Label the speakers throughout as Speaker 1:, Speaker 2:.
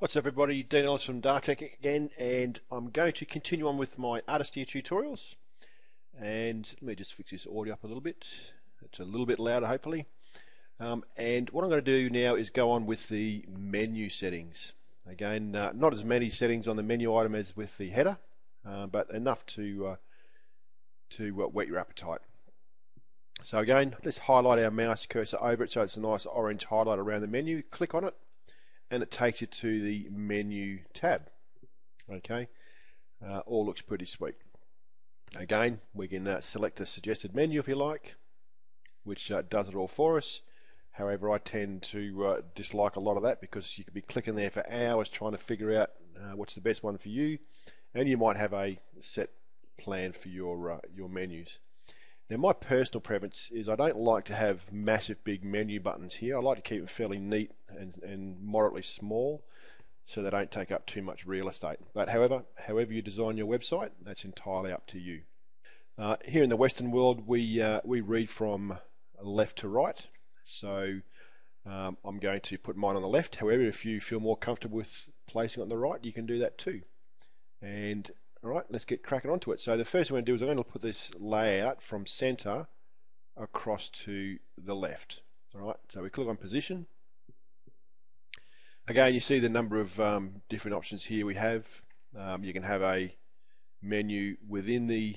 Speaker 1: What's up everybody, Dean Ellis from Dartech again, and I'm going to continue on with my Artisteer tutorials. And let me just fix this audio up a little bit. It's a little bit louder hopefully. And what I'm going to do now is go on with the menu settings. Again, not as many settings on the menu item as with the header, but enough to whet your appetite. So again, let's highlight our mouse cursor over it so it's a nice orange highlight around the menu. Click on it, and it takes you to the menu tab. Okay, all looks pretty sweet. Again, we can select a suggested menu if you like, which does it all for us. However, I tend to dislike a lot of that because you could be clicking there for hours trying to figure out what's the best one for you, and you might have a set plan for your menus. Now, my personal preference is I don't like to have massive big menu buttons here. I like to keep them fairly neat and moderately small so they don't take up too much real estate. But however you design your website, that's entirely up to you. Here in the Western world, we read from left to right. So I'm going to put mine on the left. However, if you feel more comfortable with placing it on the right, you can do that too. And alright, let's get cracking onto it. So the first thing I'm going to do is I'm going to put this layout from center across to the left. Alright, so we click on position. Again, you see the number of different options here we have. You can have a menu within the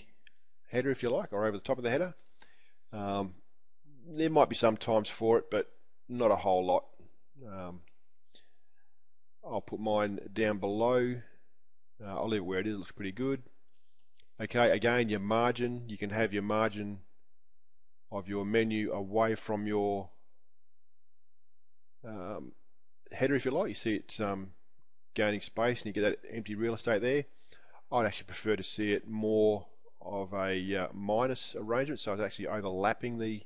Speaker 1: header if you like, or over the top of the header. There might be some times for it, but not a whole lot. I'll put mine down below. I'll leave it where it is, it looks pretty good. Okay, again, your margin, you can have your margin of your menu away from your header if you like. You see it's gaining space and you get that empty real estate there. I'd actually prefer to see it more of a minus arrangement, so it's actually overlapping the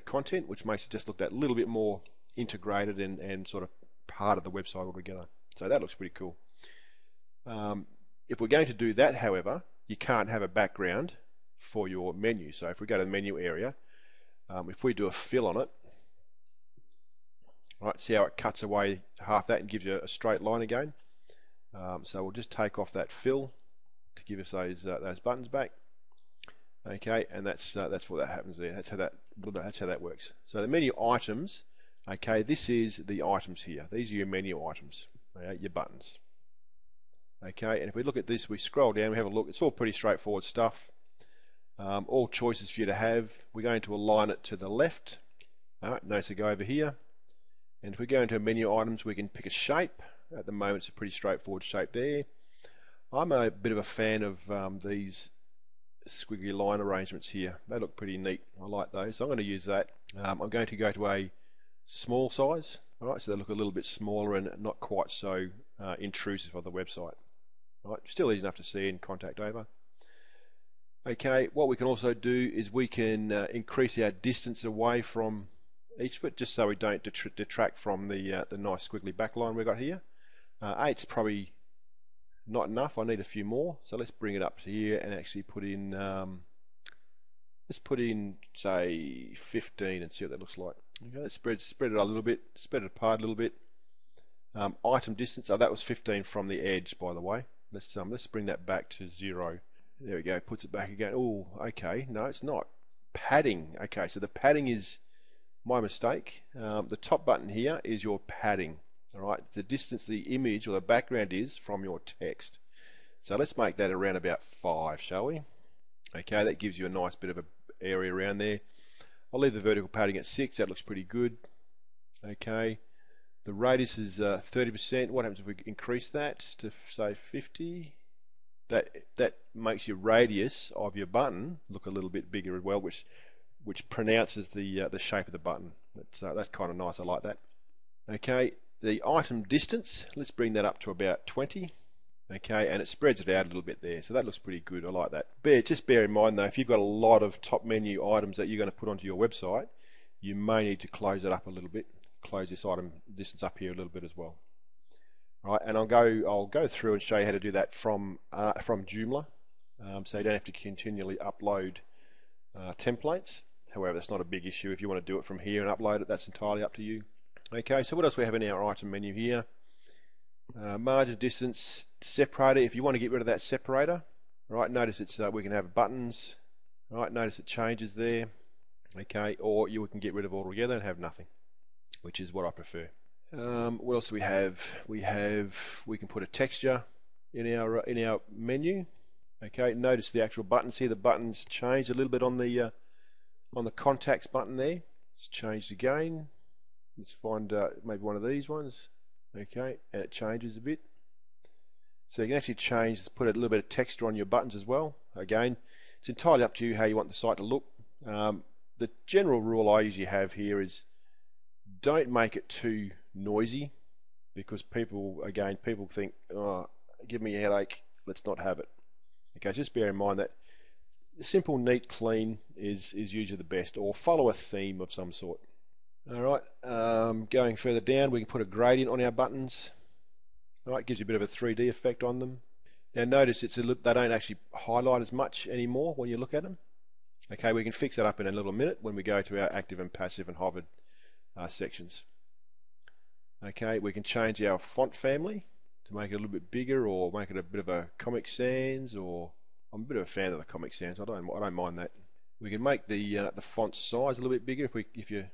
Speaker 1: content, which makes it just look that little bit more integrated and sort of part of the website altogether. So that looks pretty cool. If we're going to do that, however, you can't have a background for your menu. So if we go to the menu area, if we do a fill on it, right, see how it cuts away half that and gives you a straight line again. So we'll just take off that fill to give us those buttons back. Okay, and that's what that happens there. That's how that works. So the menu items. Okay, this is the items here. These are your menu items. Your buttons. Okay, and if we look at this, we scroll down, we have a look. It's all pretty straightforward stuff. All choices for you to have. We're going to align it to the left. Alright, notice we go over here, and if we go into menu items, we can pick a shape. At the moment, it's a pretty straightforward shape there. I'm a bit of a fan of these squiggly line arrangements here. They look pretty neat. I like those. So I'm going to use that. I'm going to go to a small size. Alright, so they look a little bit smaller and not quite so intrusive on the website. Alright, still easy enough to see and contact over. Okay, what we can also do is we can increase our distance away from each bit, just so we don't detract from the nice squiggly backline we've got here. 8's probably not enough. I need a few more, so let's bring it up to here and actually put in let's put in say 15 and see what that looks like. Okay, let's spread it a little bit, spread it apart a little bit. Item distance, that was 15 from the edge, by the way. Let's bring that back to 0. There we go, puts it back again. Oh, okay, no it's not. Padding, okay, so the padding is my mistake. The top button here is your padding. Alright, the distance the image or the background is from your text. So let's make that around about 5, shall we? Okay, that gives you a nice bit of an area around there. I'll leave the vertical padding at 6, that looks pretty good. Okay, the radius is 30%. What happens if we increase that to say 50? That makes your radius of your button look a little bit bigger as well, which pronounces the shape of the button. That's kind of nice, I like that. Okay, the item distance, let's bring that up to about 20. Okay, and it spreads it out a little bit there, so that looks pretty good. I like that. Just bear in mind though, if you've got a lot of top menu items that you're going to put onto your website, you may need to close it up a little bit. Close this item distance up here a little bit as well. All right, and I'll go through and show you how to do that from Joomla, so you don't have to continually upload templates. However, that's not a big issue. If you want to do it from here and upload it, that's entirely up to you. Okay, so what else we have in our item menu here? Margin, distance, separator. If you want to get rid of that separator, right? Notice it's we can have buttons. Right? Notice it changes there. Okay, or you can get rid of it altogether and have nothing, which is what I prefer. What else do we have? We can put a texture in our menu. Okay, notice the actual buttons here. The buttons change a little bit on the contacts button there. It's changed again. Let's find maybe one of these ones. Okay, and it changes a bit. So you can actually change, put a little bit of texture on your buttons as well. Again, it's entirely up to you how you want the site to look. The general rule I usually have here is don't make it too noisy, because people think, oh, give me a headache, let's not have it. Okay, just bear in mind that simple, neat, clean is usually the best, or follow a theme of some sort. Alright, going further down, we can put a gradient on our buttons. Alright, gives you a bit of a 3D effect on them. Now notice they don't actually highlight as much anymore when you look at them. Okay, we can fix that up in a little minute when we go to our active and passive and hovered sections. Okay, we can change our font family to make it a little bit bigger, or make it a bit of a Comic Sans, or I'm a bit of a fan of the Comic Sans. I don't mind that. We can make the font size a little bit bigger if you're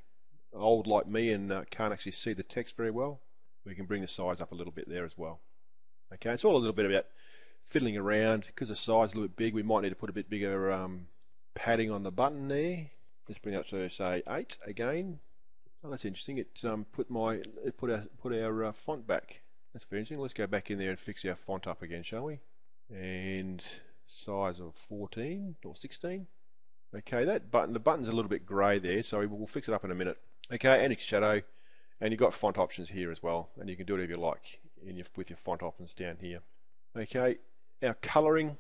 Speaker 1: old like me and can't actually see the text very well. We can bring the size up a little bit there as well. Okay, it's all a little bit about fiddling around. Because the size is a little bit big, we might need to put a bit bigger padding on the button there. Let's bring it up to say 8 again. Oh, that's interesting. It put our font back. That's very interesting. Let's go back in there and fix our font up again, shall we? And size of 14 or 16. Okay, the button's a little bit grey there, so we'll fix it up in a minute. Okay, and shadow, and you've got font options here as well, and you can do it if you like with your font options down here. Okay, our colouring.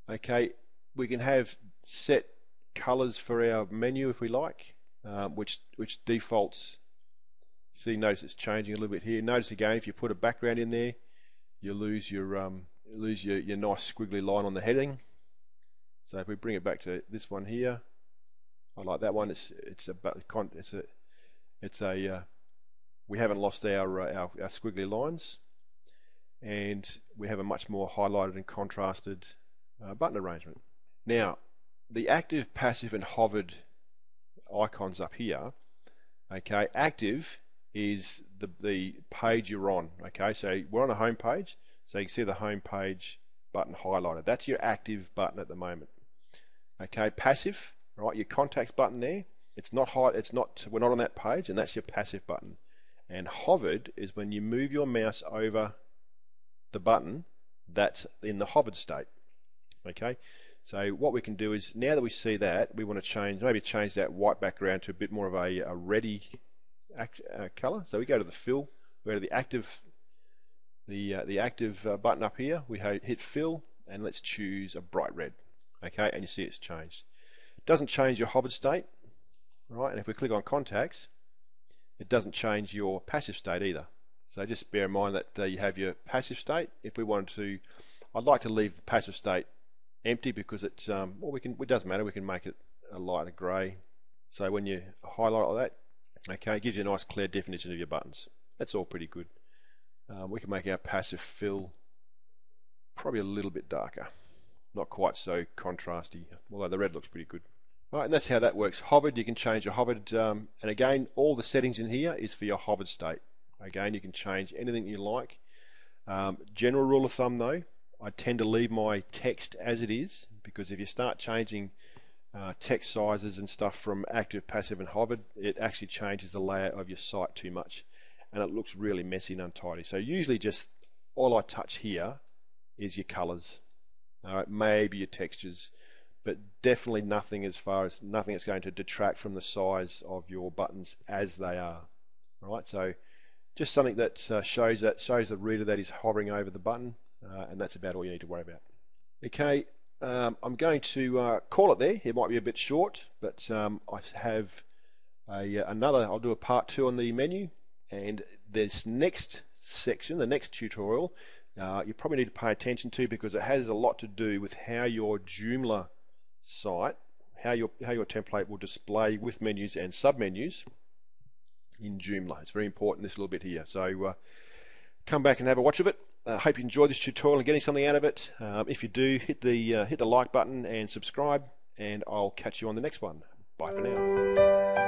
Speaker 1: Okay, we can have set colours for our menu if we like, which defaults. See, notice it's changing a little bit here. Notice again, if you put a background in there, you lose your nice squiggly line on the heading. So if we bring it back to this one here, I like that one. We haven't lost our squiggly lines, and we have a much more highlighted and contrasted button arrangement. Now, the active, passive, and hovered icons up here. Okay, active is the page you're on. Okay, so we're on a home page, so you can see the home page button highlighted. That's your active button at the moment. Okay, passive, right? Your contacts button there. It's not high. We're not on that page, and that's your passive button. And hovered is when you move your mouse over the button. That's in the hovered state. Okay. So what we can do is, now that we see that, we want to maybe change that white background to a bit more of a reddy color. So we go to the fill, we go to the active, the active button up here. We hit fill, and let's choose a bright red. Okay, and you see it's changed. It doesn't change your hovered state, right? And if we click on contacts, it doesn't change your passive state either. So just bear in mind that you have your passive state. If we wanted to, I'd like to leave the passive state empty, because it's it doesn't matter. We can make it a lighter grey. So when you highlight like that, okay, it gives you a nice clear definition of your buttons. That's all pretty good. We can make our passive fill probably a little bit darker, not quite so contrasty, although the red looks pretty good. Right, and that's how that works. Hovered, you can change your hovered, and again, all the settings in here is for your hovered state. Again, you can change anything you like. General rule of thumb though, I tend to leave my text as it is, because if you start changing text sizes and stuff from active, passive, and hovered, it actually changes the layout of your site too much, and it looks really messy and untidy. So usually just all I touch here is your colors. Alright, maybe your textures, but definitely nothing that's going to detract from the size of your buttons as they are. Alright, so just something that shows the reader that is hovering over the button, and that's about all you need to worry about. Okay, I'm going to call it there. It might be a bit short, but I have I'll do a part 2 on the menu, and this next section, the next tutorial, you probably need to pay attention to, because it has a lot to do with how your Joomla site, how your template will display with menus and submenus in Joomla. It's very important, this little bit here. So come back and have a watch of it. Hope you enjoyed this tutorial and getting something out of it. If you do, hit the like button and subscribe, and I'll catch you on the next one. Bye for now.